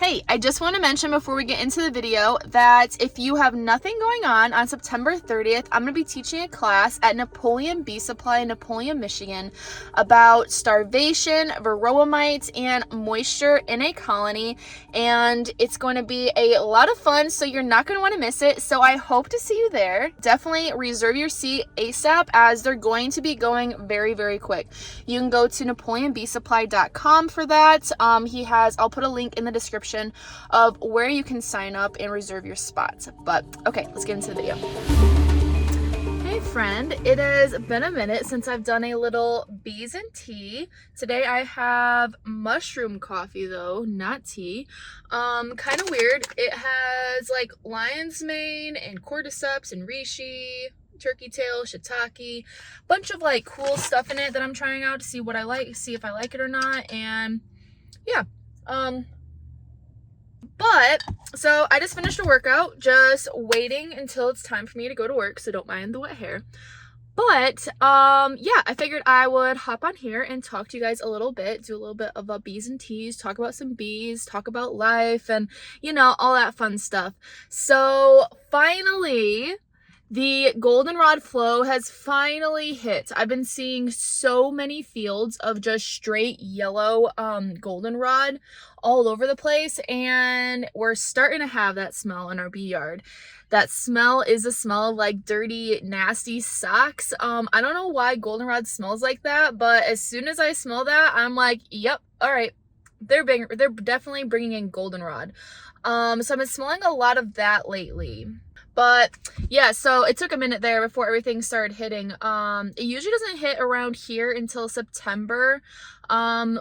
Hey, I just want to mention before we get into the video that if you have nothing going on September 30th, I'm going to be teaching a class at Napoleon Bee Supply in Napoleon, Michigan about starvation, varroa mites, and moisture in a colony. And it's going to be a lot of fun, so you're not going to want to miss it. So I hope to see you there. Definitely reserve your seat ASAP as they're going to be going very, very quick. You can go to NapoleonBeeSupply.com for that. I'll put a link in the description of where you can sign up and reserve your spots. But okay, let's get into the video. Hey friend, it has been a minute since I've done a little bees and tea. Today I have mushroom coffee though, not tea. Kind of weird. It has like lion's mane and cordyceps and reishi, turkey tail, shiitake, bunch of like cool stuff in it that I'm trying out to see what I like, see if I like it or not. And yeah, but so I just finished a workout, just waiting until it's time for me to go to work, so don't mind the wet hair. But yeah, I figured I would hop on here and talk to you guys a little bit, do a little bit of bees and teas, talk about some bees, talk about life, and you know, all that fun stuff. So finally, the goldenrod flow has finally hit. I've been seeing so many fields of just straight yellow goldenrod all over the place, and we're starting to have that smell in our bee yard. That smell is a smell of like dirty, nasty socks. I don't know why goldenrod smells like that, but as soon as I smell that, I'm like, yep, all right. They're definitely bringing in goldenrod. So I've been smelling a lot of that lately. But yeah, so it took a minute there before everything started hitting. It usually doesn't hit around here until September.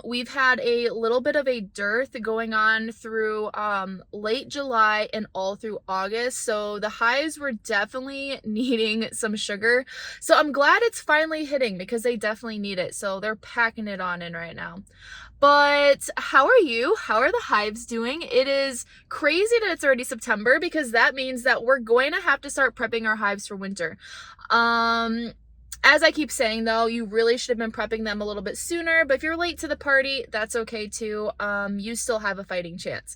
We've had a little bit of a dearth going on through late July and all through August. So the hives were definitely needing some sugar. So I'm glad it's finally hitting because they definitely need it. So they're packing it on in right now. But how are you? How are the hives doing? It is crazy that it's already September because that means that we're going to have to start prepping our hives for winter. As I keep saying though, you really should have been prepping them a little bit sooner, but if you're late to the party, that's okay too. You still have a fighting chance.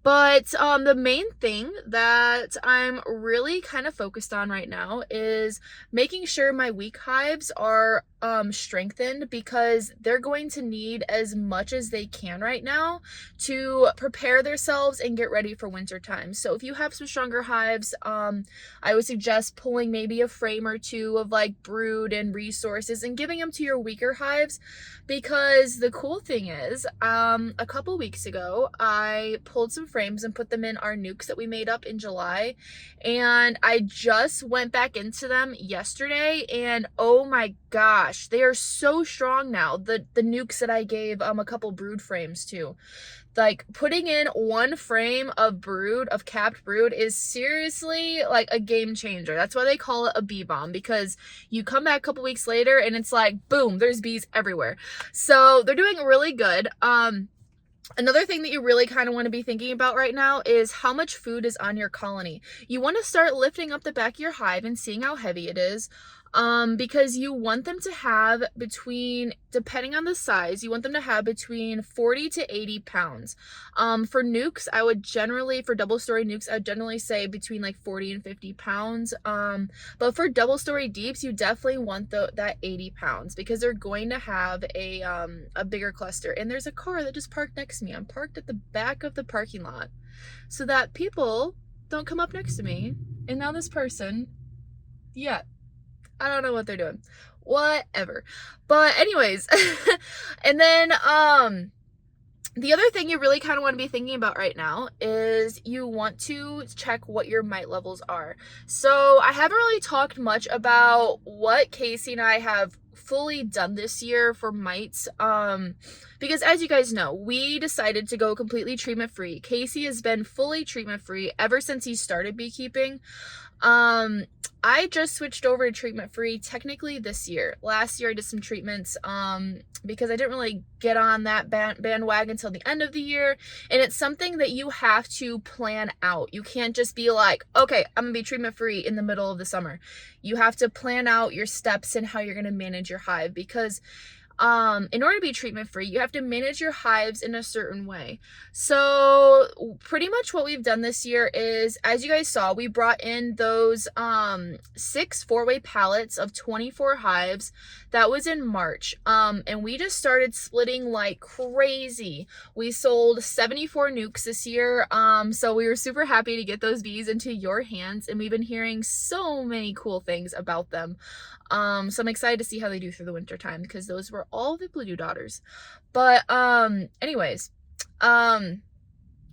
But the main thing that I'm really kind of focused on right now is making sure my weak hives are strengthened because they're going to need as much as they can right now to prepare themselves and get ready for winter time. So if you have some stronger hives, I would suggest pulling maybe a frame or two of like brood and resources and giving them to your weaker hives, because the cool thing is a couple weeks ago I pulled some frames and put them in our nukes that we made up in July, and I just went back into them yesterday and oh my gosh, they are so strong now. The nukes that I gave a couple brood frames to, like putting in one frame of brood, of capped brood, is seriously like a game changer. That's why they call it a bee bomb, because you come back a couple weeks later and it's like boom, there's bees everywhere. So they're doing really good. Another thing that you really kind of want to be thinking about right now is how much food is on your colony. You want to start lifting up the back of your hive and seeing how heavy it is. Because you want them to have between, depending on the size, you want them to have between 40 to 80 pounds. For nukes, I would generally, for double story nukes, I would generally say between like 40 and 50 pounds. But for double story deeps, you definitely want that 80 pounds because they're going to have a bigger cluster. And there's a car that just parked next to me. I'm parked at the back of the parking lot so that people don't come up next to me. And now this person, yeah, I don't know what they're doing. Whatever. But anyways, and then the other thing you really kind of want to be thinking about right now is you want to check what your mite levels are. So I haven't really talked much about what Casey and I have fully done this year for mites, because as you guys know, we decided to go completely treatment free. Casey has been fully treatment free ever since he started beekeeping. I just switched over to treatment free technically this year. Last year I did some treatments because I didn't really get on that bandwagon until the end of the year, and it's something that you have to plan out. You can't just be like, okay, I'm gonna be treatment free in the middle of the summer. You have to plan out your steps and how you're gonna manage your hive, because in order to be treatment free, you have to manage your hives in a certain way. So pretty much what we've done this year is, as you guys saw, we brought in those 6 4-way pallets of 24 hives. That was in March. And we just started splitting like crazy. We sold 74 nukes this year. So we were super happy to get those bees into your hands, and we've been hearing so many cool things about them. So I'm excited to see how they do through the winter time, because those were all the blue daughters. But anyways,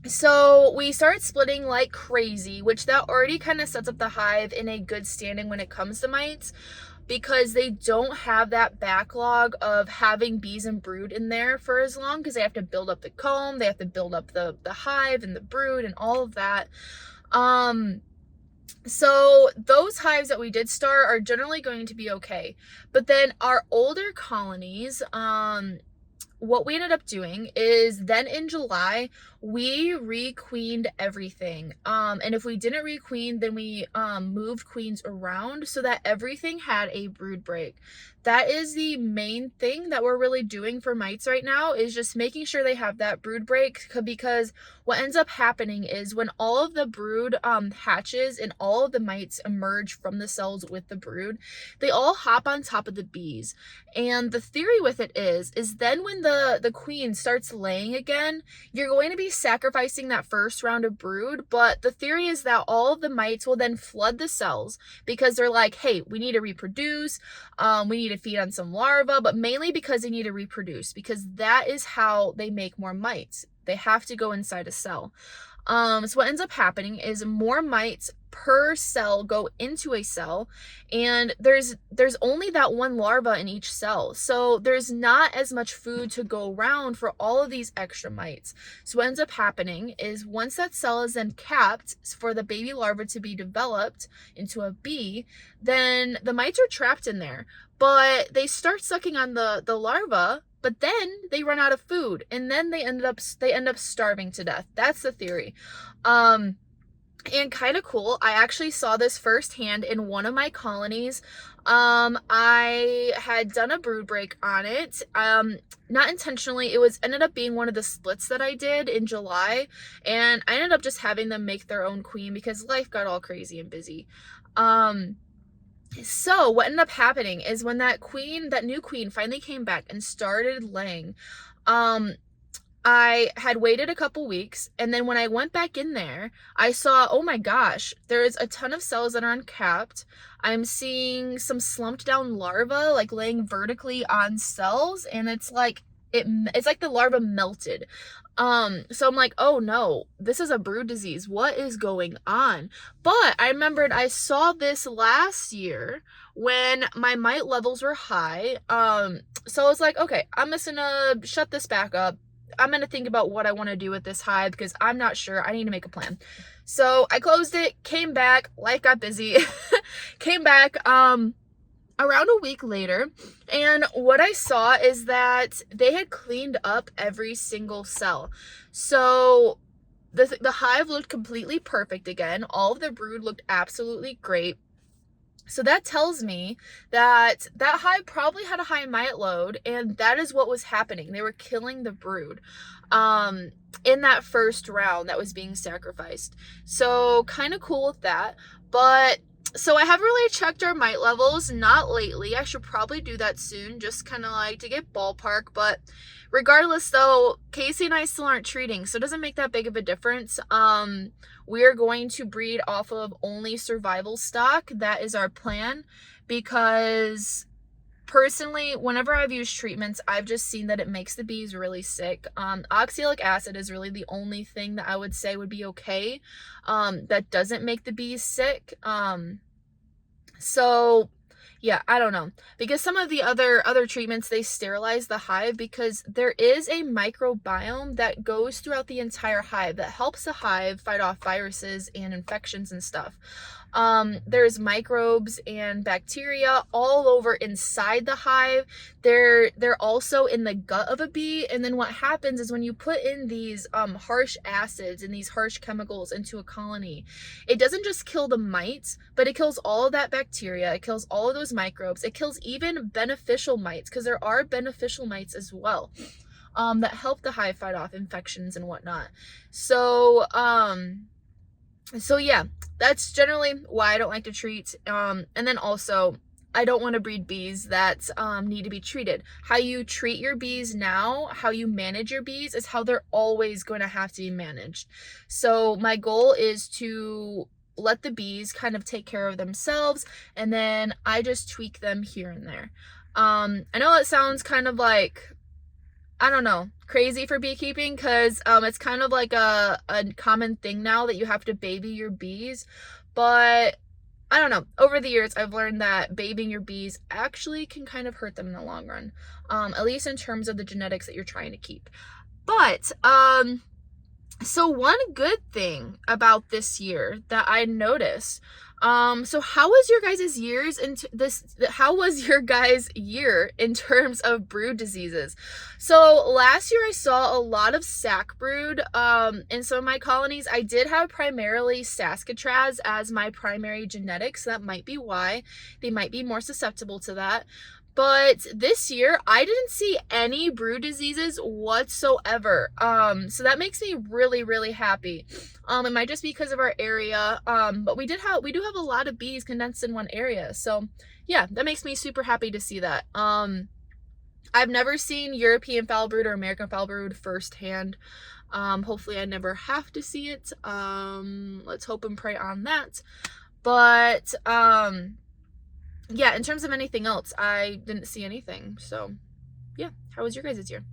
so we started splitting like crazy, which that already kind of sets up the hive in a good standing when it comes to mites, because they don't have that backlog of having bees and brood in there for as long, because they have to build up the comb, they have to build up the hive and the brood and all of that. So those hives that we did start are generally going to be okay. But then our older colonies, what we ended up doing is then in July, we requeened everything. And if we didn't requeen, then we moved queens around so that everything had a brood break. That is the main thing that we're really doing for mites right now, is just making sure they have that brood break, because what ends up happening is when all of the brood hatches and all of the mites emerge from the cells with the brood, they all hop on top of the bees. And the theory with it is then when the queen starts laying again, you're going to be sacrificing that first round of brood. But the theory is that all of the mites will then flood the cells, because they're like, hey, we need to reproduce, we need to feed on some larvae, but mainly because they need to reproduce, because that is how they make more mites. They have to go inside a cell. So what ends up happening is more mites per cell go into a cell, and there's only that one larva in each cell. So there's not as much food to go around for all of these extra mites. So what ends up happening is once that cell is then capped for the baby larva to be developed into a bee, then the mites are trapped in there, but they start sucking on the larva. But then they run out of food, and then they end up starving to death. That's the theory. And kind of cool, I actually saw this firsthand in one of my colonies. I had done a brood break on it. Not intentionally. It ended up being one of the splits that I did in July, and I ended up just having them make their own queen because life got all crazy and busy. So what ended up happening is when that new queen finally came back and started laying, I had waited a couple weeks, and then when I went back in there, I saw, oh my gosh, there's a ton of cells that are uncapped. I'm seeing some slumped down larvae like laying vertically on cells, and it's like the larva melted. So I'm like, oh no, this is a brood disease. What is going on? But I remembered I saw this last year when my mite levels were high. So I was like, okay, I'm just gonna shut this back up. I'm gonna think about what I want to do with this hive, because I'm not sure. I need to make a plan. So I closed it, came back, life got busy, came back, around a week later, and what I saw is that they had cleaned up every single cell. So the hive looked completely perfect again. All of the brood looked absolutely great. So that tells me that that hive probably had a high mite load, and that is what was happening. They were killing the brood in that first round that was being sacrificed. So kind of cool with that. But so I haven't really checked our mite levels, not lately. I should probably do that soon, just kind of like to get ballpark. But regardless though, Casey and I still aren't treating, so it doesn't make that big of a difference. We are going to breed off of only survival stock. That is our plan, because personally, whenever I've used treatments, I've just seen that it makes the bees really sick. Oxalic acid is really the only thing that I would say would be okay, that doesn't make the bees sick. So yeah, I don't know, because some of the other treatments, they sterilize the hive, because there is a microbiome that goes throughout the entire hive that helps the hive fight off viruses and infections and stuff. There's microbes and bacteria all over inside the hive. They're also in the gut of a bee. And then what happens is when you put in these harsh acids and these harsh chemicals into a colony, it doesn't just kill the mites, but it kills all of that bacteria. It kills all of those microbes. It kills even beneficial mites, because there are beneficial mites as well, that help the hive fight off infections and whatnot. So yeah, that's generally why I don't like to treat. And then also, I don't want to breed bees that need to be treated. How you treat your bees now, how you manage your bees, is how they're always going to have to be managed. So my goal is to let the bees kind of take care of themselves, and then I just tweak them here and there. I know it sounds kind of like, I don't know, crazy for beekeeping, because it's kind of like a common thing now that you have to baby your bees. But I don't know, over the years I've learned that babying your bees actually can kind of hurt them in the long run, at least in terms of the genetics that you're trying to keep. But so one good thing about this year that I noticed, so how was your guys' years into this? How was your guys' year in terms of brood diseases? So last year I saw a lot of sac brood in some of my colonies. I did have primarily Saskatraz as my primary genetics. So that might be why they might be more susceptible to that. But this year, I didn't see any brood diseases whatsoever. So that makes me really, really happy. It might just be because of our area. But we do have a lot of bees condensed in one area. So yeah, that makes me super happy to see that. I've never seen European foul brood or American foul brood firsthand. Hopefully I never have to see it. Let's hope and pray on that. But, yeah, in terms of anything else, I didn't see anything. So yeah, how was your guys' year?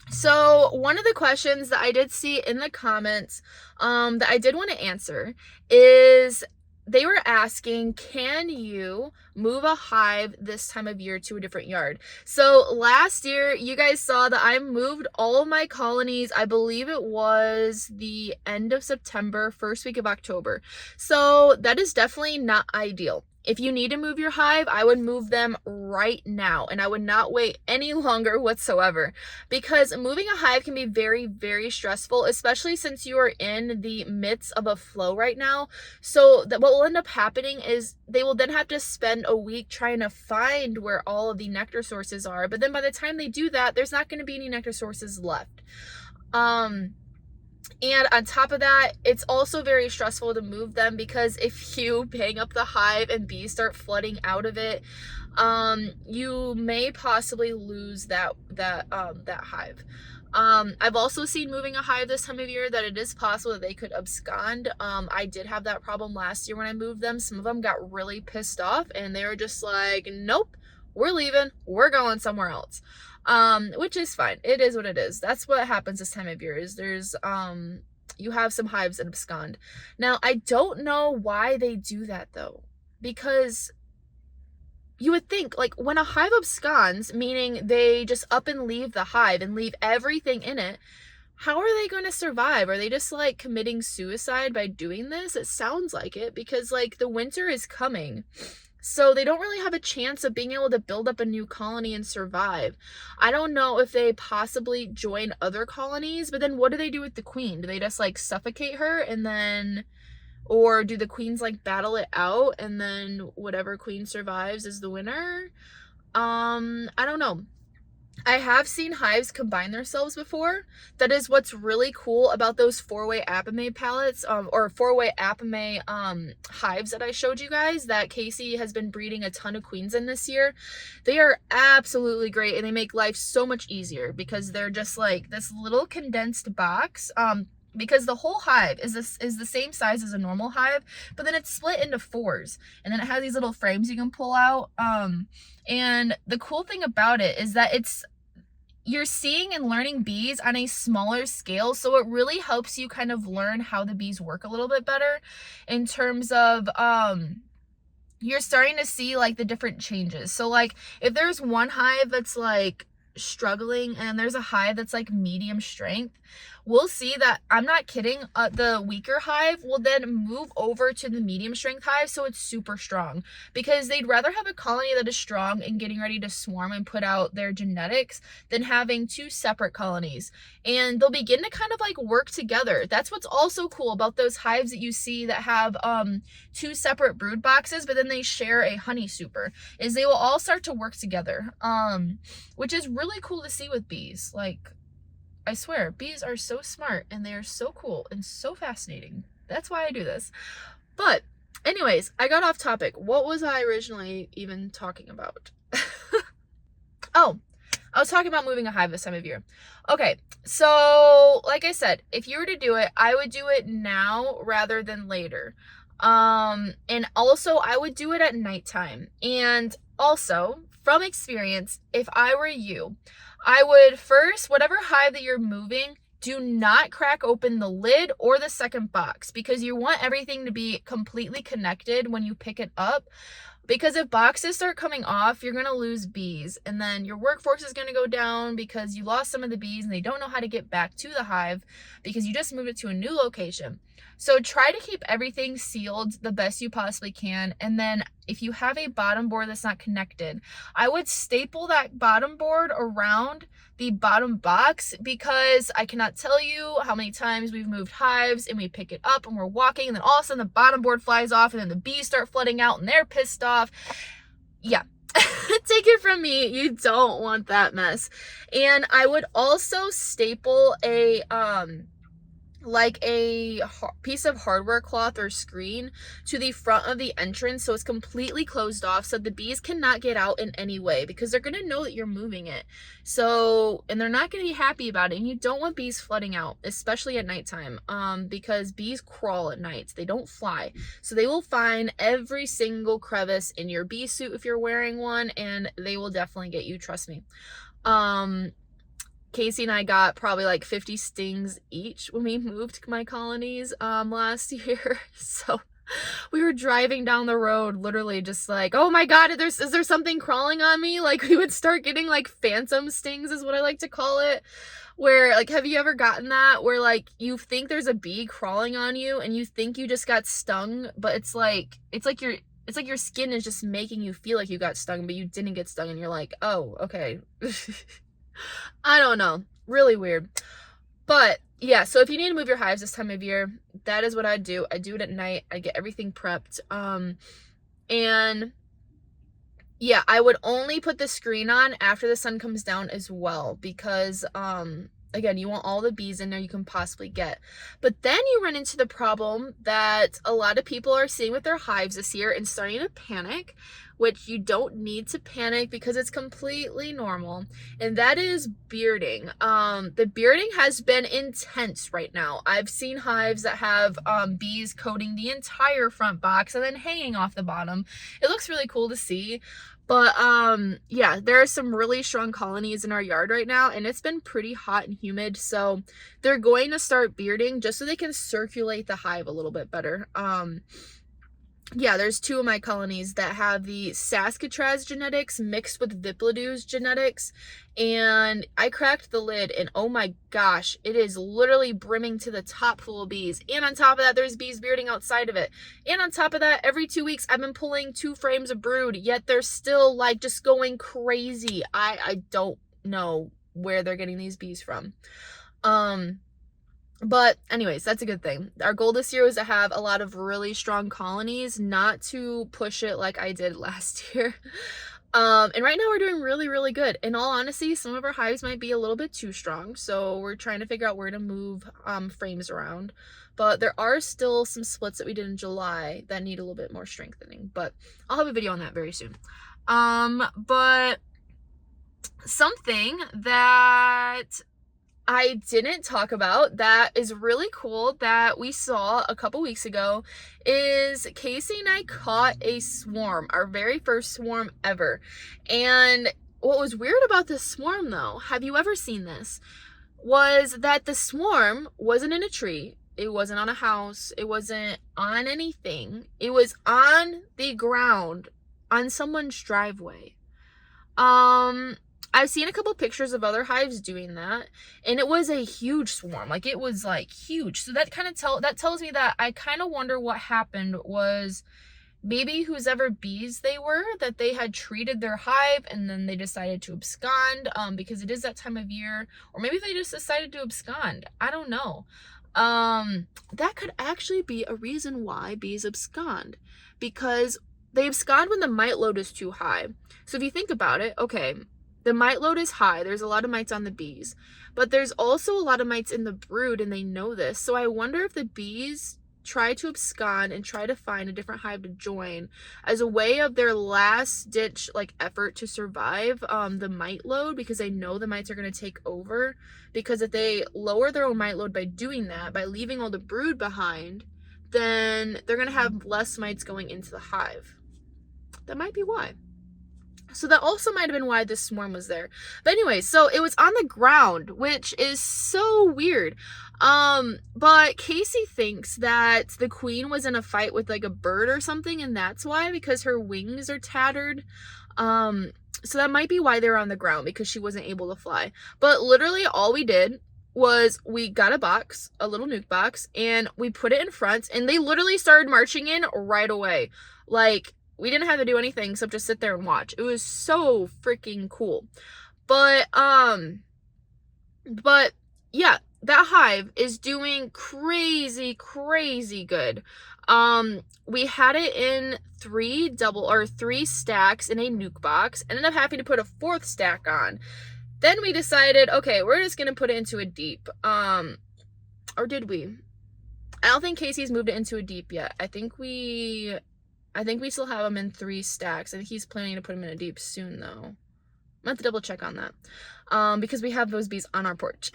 So one of the questions that I did see in the comments that I did want to answer is, they were asking, can you move a hive this time of year to a different yard? So last year, you guys saw that I moved all of my colonies. I believe it was the end of September, first week of October. So that is definitely not ideal. If you need to move your hive, I would move them right now, and I would not wait any longer whatsoever, because moving a hive can be very, very stressful, especially since you are in the midst of a flow right now. So that what will end up happening is they will then have to spend a week trying to find where all of the nectar sources are. But then by the time they do that, there's not going to be any nectar sources left. And on top of that, it's also very stressful to move them, because if you hang up the hive and bees start flooding out of it, you may possibly lose that hive. I've also seen moving a hive this time of year that it is possible that they could abscond. I did have that problem last year when I moved them. Some of them got really pissed off and they were just like, nope, we're leaving, we're going somewhere else. Which is fine. It is what it is. That's what happens this time of year, is there's, you have some hives that abscond. Now, I don't know why they do that though, because you would think, like, when a hive absconds, meaning they just up and leave the hive and leave everything in it, how are they going to survive? Are they just like committing suicide by doing this? It sounds like it, because like the winter is coming. So they don't really have a chance of being able to build up a new colony and survive. I don't know if they possibly join other colonies, but then what do they do with the queen? Do they just like suffocate her and then, or do the queens like battle it out and then whatever queen survives is the winner? I don't know. I have seen hives combine themselves before. That is what's really cool about those four-way apame pallets, or four-way apame hives that I showed you guys that Casey has been breeding a ton of queens in this year. They are absolutely great, and they make life so much easier because they're just like this little condensed box. Because the whole hive is the same size as a normal hive, but then it's split into fours, and then it has these little frames you can pull out. And the cool thing about it is that you're seeing and learning bees on a smaller scale, so it really helps you kind of learn how the bees work a little bit better, in terms of you're starting to see like the different changes. So like if there's one hive that's like struggling and there's a hive that's like medium strength, we'll see that, I'm not kidding, the weaker hive will then move over to the medium strength hive, so it's super strong, because they'd rather have a colony that is strong and getting ready to swarm and put out their genetics than having two separate colonies. And they'll begin to kind of like work together. That's what's also cool about those hives that you see that have two separate brood boxes, but then they share a honey super, is they will all start to work together, which is really cool to see with bees. Like, I swear, bees are so smart and they are so cool and so fascinating. That's why I do this. But anyways, I got off topic. What was I originally even talking about? Oh, I was talking about moving a hive this time of year. Okay, so like I said, if you were to do it, I would do it now rather than later. And also I would do it at nighttime. And also, from experience, if I were you, I would first, whatever hive that you're moving, do not crack open the lid or the second box, because you want everything to be completely connected when you pick it up. Because if boxes start coming off, you're going to lose bees, and then your workforce is going to go down because you lost some of the bees and they don't know how to get back to the hive because you just moved it to a new location. So try to keep everything sealed the best you possibly can. And then if you have a bottom board that's not connected, I would staple that bottom board around the bottom box, because I cannot tell you how many times we've moved hives and we pick it up and we're walking and then all of a sudden the bottom board flies off and then the bees start flooding out and they're pissed off. Yeah. Take it from me, you don't want that mess. And I would also staple a piece of hardware cloth or screen to the front of the entrance, so it's completely closed off, so the bees cannot get out in any way, because they're going to know that you're moving it. So, and they're not going to be happy about it, and you don't want bees flooding out, especially at nighttime, because bees crawl at night, they don't fly. So they will find every single crevice in your bee suit if you're wearing one, and they will definitely get you, trust me. Casey and I got probably like 50 stings each when we moved my colonies last year. So we were driving down the road literally just like, oh my god, is there something crawling on me? Like, we would start getting like phantom stings is what I like to call it, where like, have you ever gotten that where like you think there's a bee crawling on you and you think you just got stung, but it's like your skin is just making you feel like you got stung, but you didn't get stung, and you're like, oh, okay. I don't know, really weird. But yeah, so if you need to move your hives this time of year, that is what I do. I do it at night. I get everything prepped. And yeah, I would only put the screen on after the sun comes down as well, because again, you want all the bees in there you can possibly get. But then you run into the problem that a lot of people are seeing with their hives this year and starting to panic, which you don't need to panic because it's completely normal, and that is bearding. The bearding has been intense right now. I've seen hives that have bees coating the entire front box and then hanging off the bottom. It looks really cool to see. But yeah, there are some really strong colonies in our yard right now, and it's been pretty hot and humid, so they're going to start bearding just so they can circulate the hive a little bit better. Yeah, there's two of my colonies that have the Saskatraz genetics mixed with Viplodu's genetics, and I cracked the lid and oh my gosh, it is literally brimming to the top full of bees. And on top of that, there's bees bearding outside of it. And on top of that, every 2 weeks I've been pulling 2 frames of brood, yet they're still like just going crazy. I don't know where they're getting these bees from. But anyways, that's a good thing. Our goal this year was to have a lot of really strong colonies, not to push it like I did last year. And right now we're doing really, really good. In all honesty, some of our hives might be a little bit too strong, so we're trying to figure out where to move frames around. But there are still some splits that we did in July that need a little bit more strengthening, but I'll have a video on that very soon. But something that I didn't talk about that is really cool that we saw a couple weeks ago is Casey and I caught a swarm, our very first swarm ever. And what was weird about this swarm though, have you ever seen this, was that the swarm wasn't in a tree, it wasn't on a house, it wasn't on anything, it was on the ground on someone's driveway. I've seen a couple pictures of other hives doing that, and it was a huge swarm. Like, it was like huge. So that kind of tells me that I kind of wonder what happened was maybe whose ever bees they were, that they had treated their hive and then they decided to abscond, because it is that time of year, or maybe they just decided to abscond. I don't know. That could actually be a reason why bees abscond, because they abscond when the mite load is too high. So if you think about it, okay, the mite load is high. There's a lot of mites on the bees, but there's also a lot of mites in the brood, and they know this. So I wonder if the bees try to abscond and try to find a different hive to join as a way of their last ditch like effort to survive the mite load, because they know the mites are going to take over. Because if they lower their own mite load by doing that, by leaving all the brood behind, then they're going to have less mites going into the hive. That might be why. So that also might have been why this swarm was there. But anyway, so it was on the ground, which is so weird. But Casey thinks that the queen was in a fight with like a bird or something, and that's why, because her wings are tattered. So that might be why they're on the ground, because she wasn't able to fly. But literally all we did was we got a box, a little nuke box, and we put it in front, and they literally started marching in right away. Like, we didn't have to do anything except just sit there and watch. It was so freaking cool. But yeah, that hive is doing crazy good. We had it in 3 stacks in a nuke box. Ended up having to put a 4th stack on. Then we decided, okay, we're just gonna put it into a deep. Or did we? I don't think Casey's moved it into a deep yet. I think we still have them in 3 stacks. I think he's planning to put them in a deep soon, though. I'm gonna have to double check on that. Because we have those bees on our porch.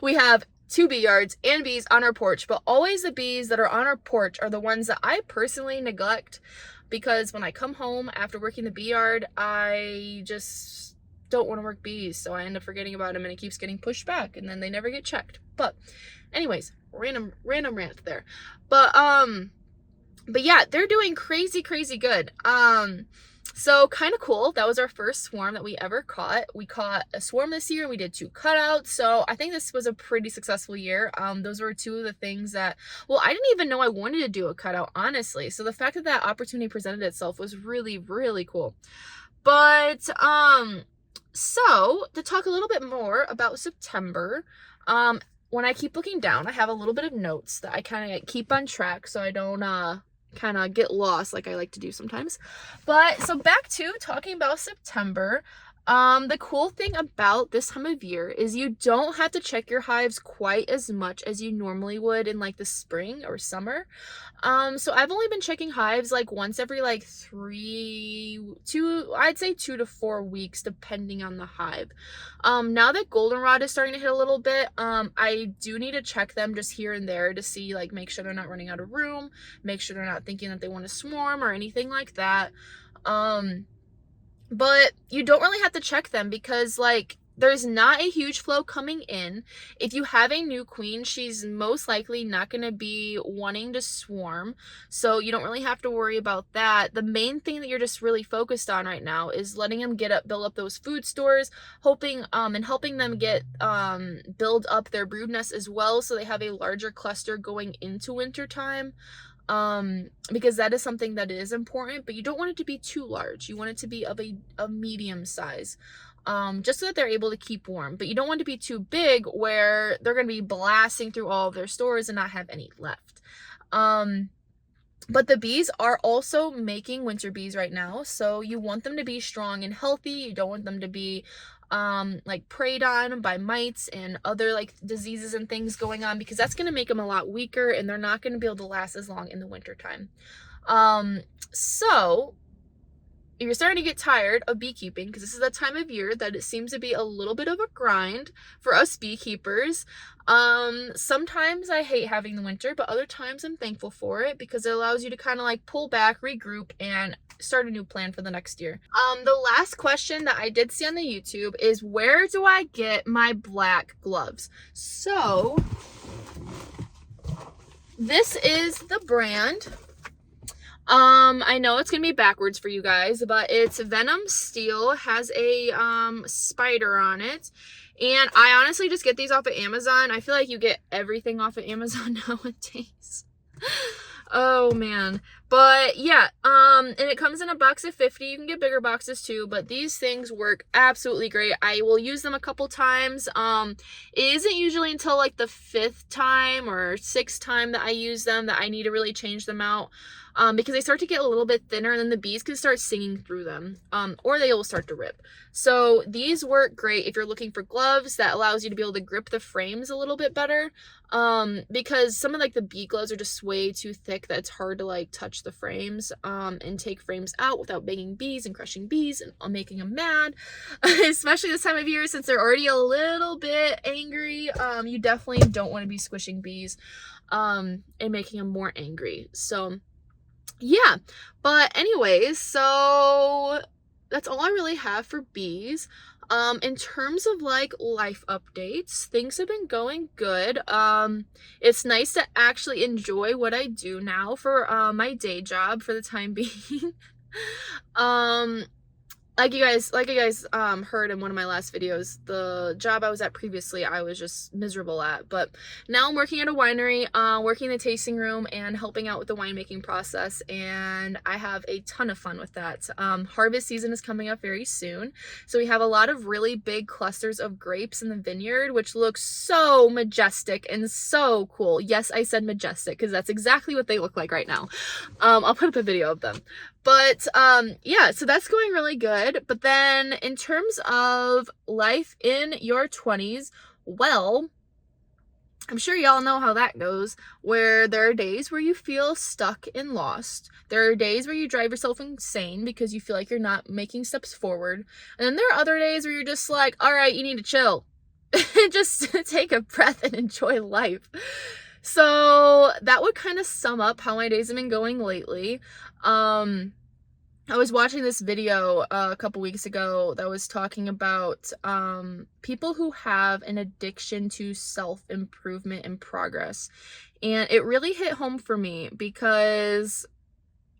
We have 2 bee yards and bees on our porch, but always the bees that are on our porch are the ones that I personally neglect, because when I come home after working the bee yard, I just don't want to work bees, so I end up forgetting about them, and it keeps getting pushed back, and then they never get checked. But anyways, random rant there. But yeah, they're doing crazy good. So kind of cool. That was our first swarm that we ever caught. We caught a swarm this year. We did 2 cutouts. So I think this was a pretty successful year. Those were 2 of the things that, well, I didn't even know I wanted to do a cutout, honestly. So the fact that that opportunity presented itself was really cool. But, so to talk a little bit more about September, when I keep looking down, I have a little bit of notes that I kind of keep on track so I don't, kind of get lost like I like to do sometimes. But so back to talking about September, the cool thing about this time of year is you don't have to check your hives quite as much as you normally would in like the spring or summer. So I've only been checking hives like once every like 2 to 4 weeks, depending on the hive. Now that Goldenrod is starting to hit a little bit, I do need to check them just here and there to see, like, make sure they're not running out of room, make sure they're not thinking that they want to swarm or anything like that. But you don't really have to check them because, like, there's not a huge flow coming in. If you have a new queen, she's most likely not going to be wanting to swarm, so you don't really have to worry about that. The main thing that you're just really focused on right now is letting them build up those food stores, hoping and helping them get build up their brood nest as well, so they have a larger cluster going into winter time. Because that is something that is important, but you don't want it to be too large. You want it to be of a medium size, just so that they're able to keep warm. But you don't want it to be too big where they're going to be blasting through all of their stores and not have any left. But the bees are also making winter bees right now, so you want them to be strong and healthy. You don't want them to be like preyed on by mites and other like diseases and things going on, because that's going to make them a lot weaker and they're not going to be able to last as long in the winter time. So if you're starting to get tired of beekeeping, because this is the time of year that it seems to be a little bit of a grind for us beekeepers. Sometimes I hate having the winter, but other times I'm thankful for it because it allows you to kind of like pull back, regroup, and start a new plan for the next year. The last question that I did see on the YouTube is, where do I get my black gloves? So this is the brand. I know it's gonna be backwards for you guys, but it's Venom Steel, has a spider on it. And I honestly just get these off of Amazon. I feel like you get everything off of Amazon nowadays. Oh man. But yeah, and it comes in a box of 50. You can get bigger boxes too, but these things work absolutely great. I will use them a couple times. It isn't usually until like the 5th time or 6th time that I use them that I need to really change them out. Because they start to get a little bit thinner and then the bees can start singing through them, or they will start to rip. So these work great if you're looking for gloves that allows you to be able to grip the frames a little bit better, because some of like the bee gloves are just way too thick that it's hard to like touch the frames and take frames out without banging bees and crushing bees and making them mad. Especially this time of year, since they're already a little bit angry. You definitely don't want to be squishing bees and making them more angry. So yeah, but anyways, so that's all I really have for bees. In terms of like life updates, things have been going good. It's nice to actually enjoy what I do now for my day job for the time being. um like you guys heard in one of my last videos, the job I was at previously I was just miserable at, but now I'm working at a winery, working in the tasting room and helping out with the winemaking process, and I have a ton of fun with that. Harvest season is coming up very soon, so we have a lot of really big clusters of grapes in the vineyard, which looks so majestic and so cool. Yes, I said majestic because that's exactly what they look like right now. I'll put up a video of them. But yeah, so that's going really good. But then in terms of life in your 20s, well, I'm sure y'all know how that goes, where there are days where you feel stuck and lost. There are days where you drive yourself insane because you feel like you're not making steps forward. And then there are other days where you're just like, all right, you need to chill. Just take a breath and enjoy life. So that would kind of sum up how my days have been going lately. I was watching this video a couple weeks ago that was talking about people who have an addiction to self-improvement and progress. And it really hit home for me because,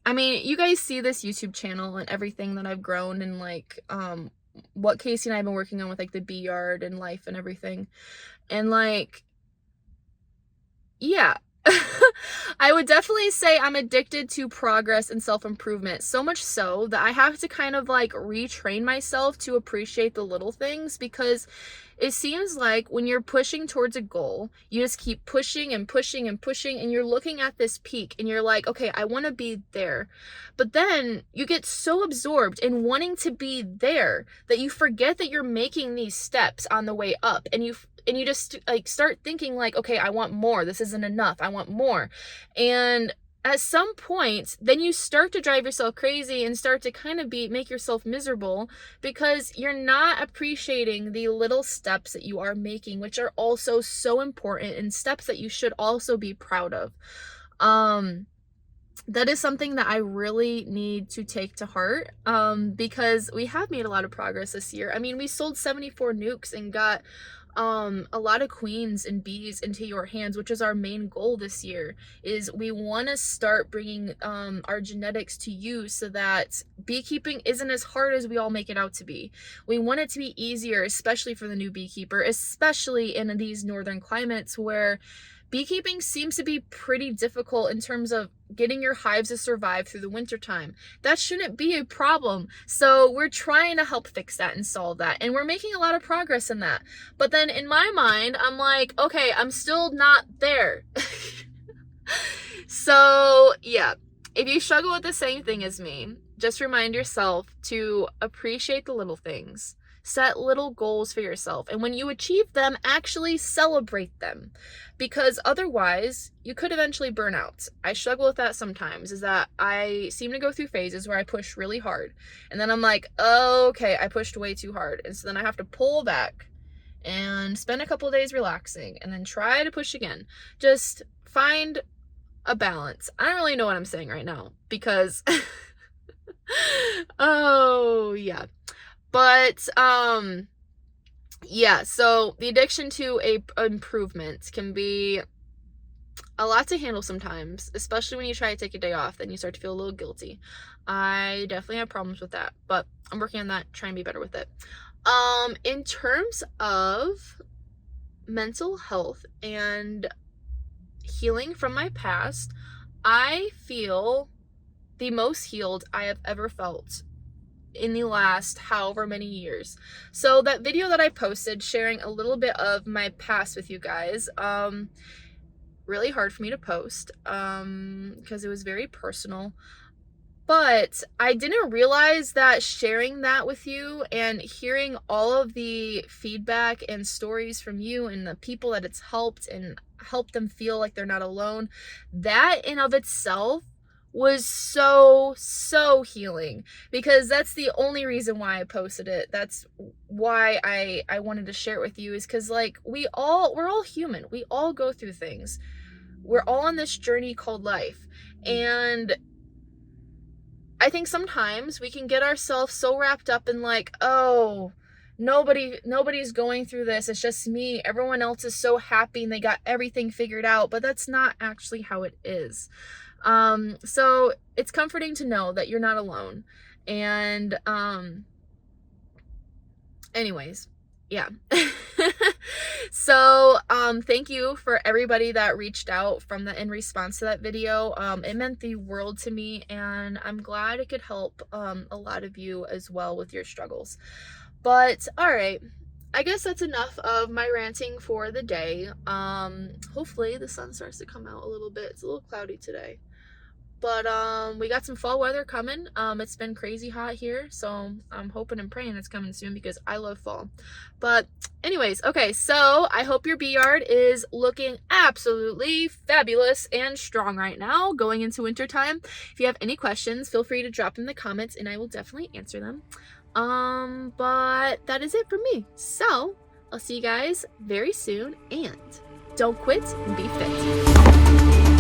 I mean, you guys see this YouTube channel and everything that I've grown and like what Casey and I have been working on with like the bee yard and life and everything. And like, yeah. I would definitely say I'm addicted to progress and self-improvement, so much so that I have to kind of like retrain myself to appreciate the little things, because it seems like when you're pushing towards a goal, you just keep pushing and pushing and pushing, and you're looking at this peak and you're like, okay, I want to be there. But then you get so absorbed in wanting to be there that you forget that you're making these steps on the way up, and you just like start thinking like, okay, I want more. This isn't enough. I want more. And at some point, then you start to drive yourself crazy and start to kind of make yourself miserable because you're not appreciating the little steps that you are making, which are also so important and steps that you should also be proud of. That is something that I really need to take to heart, because we have made a lot of progress this year. I mean, we sold 74 nukes and got a lot of queens and bees into your hands, which is our main goal this year. Is we want to start bringing our genetics to you so that beekeeping isn't as hard as we all make it out to be. We want it to be easier, especially for the new beekeeper, especially in these northern climates where beekeeping seems to be pretty difficult in terms of getting your hives to survive through the winter time. That shouldn't be a problem. So we're trying to help fix that and solve that. And we're making a lot of progress in that. But then in my mind, I'm like, okay, I'm still not there. So yeah, if you struggle with the same thing as me, just remind yourself to appreciate the little things. Set little goals for yourself, and when you achieve them, actually celebrate them, because otherwise you could eventually burn out. I struggle with that sometimes, is that I seem to go through phases where I push really hard and then I'm like, okay, I pushed way too hard, and so then I have to pull back and spend a couple of days relaxing and then try to push again. Just find a balance. I don't really know what I'm saying right now because oh yeah. But yeah, so the addiction to a improvement can be a lot to handle sometimes, especially when you try to take a day off, then you start to feel a little guilty. I definitely have problems with that, but I'm working on that, trying to be better with it. In terms of mental health and healing from my past, I feel the most healed I have ever felt in the last however many years. So that video that I posted sharing a little bit of my past with you guys, really hard for me to post because it was very personal. But I didn't realize that sharing that with you and hearing all of the feedback and stories from you and the people that it's helped and helped them feel like they're not alone, that in of itself was so healing, because that's the only reason why I posted it. That's why I wanted to share it with you, is because like we're all human. We all go through things. We're all on this journey called life. And I think sometimes we can get ourselves so wrapped up in like, oh, nobody's going through this. It's just me. Everyone else is so happy and they got everything figured out, but that's not actually how it is. So it's comforting to know that you're not alone. And anyways, yeah. So thank you for everybody that reached out in response to that video. It meant the world to me, and I'm glad it could help a lot of you as well with your struggles. But all right, I guess that's enough of my ranting for the day. Hopefully the sun starts to come out a little bit. It's a little cloudy today. But we got some fall weather coming. It's been crazy hot here, so I'm hoping and praying it's coming soon because I love fall. But anyways, okay, so I hope your bee yard is looking absolutely fabulous and strong right now going into winter time. If you have any questions, feel free to drop them in the comments and I will definitely answer them. But that is it for me. So I'll see you guys very soon, and don't quit and be fit.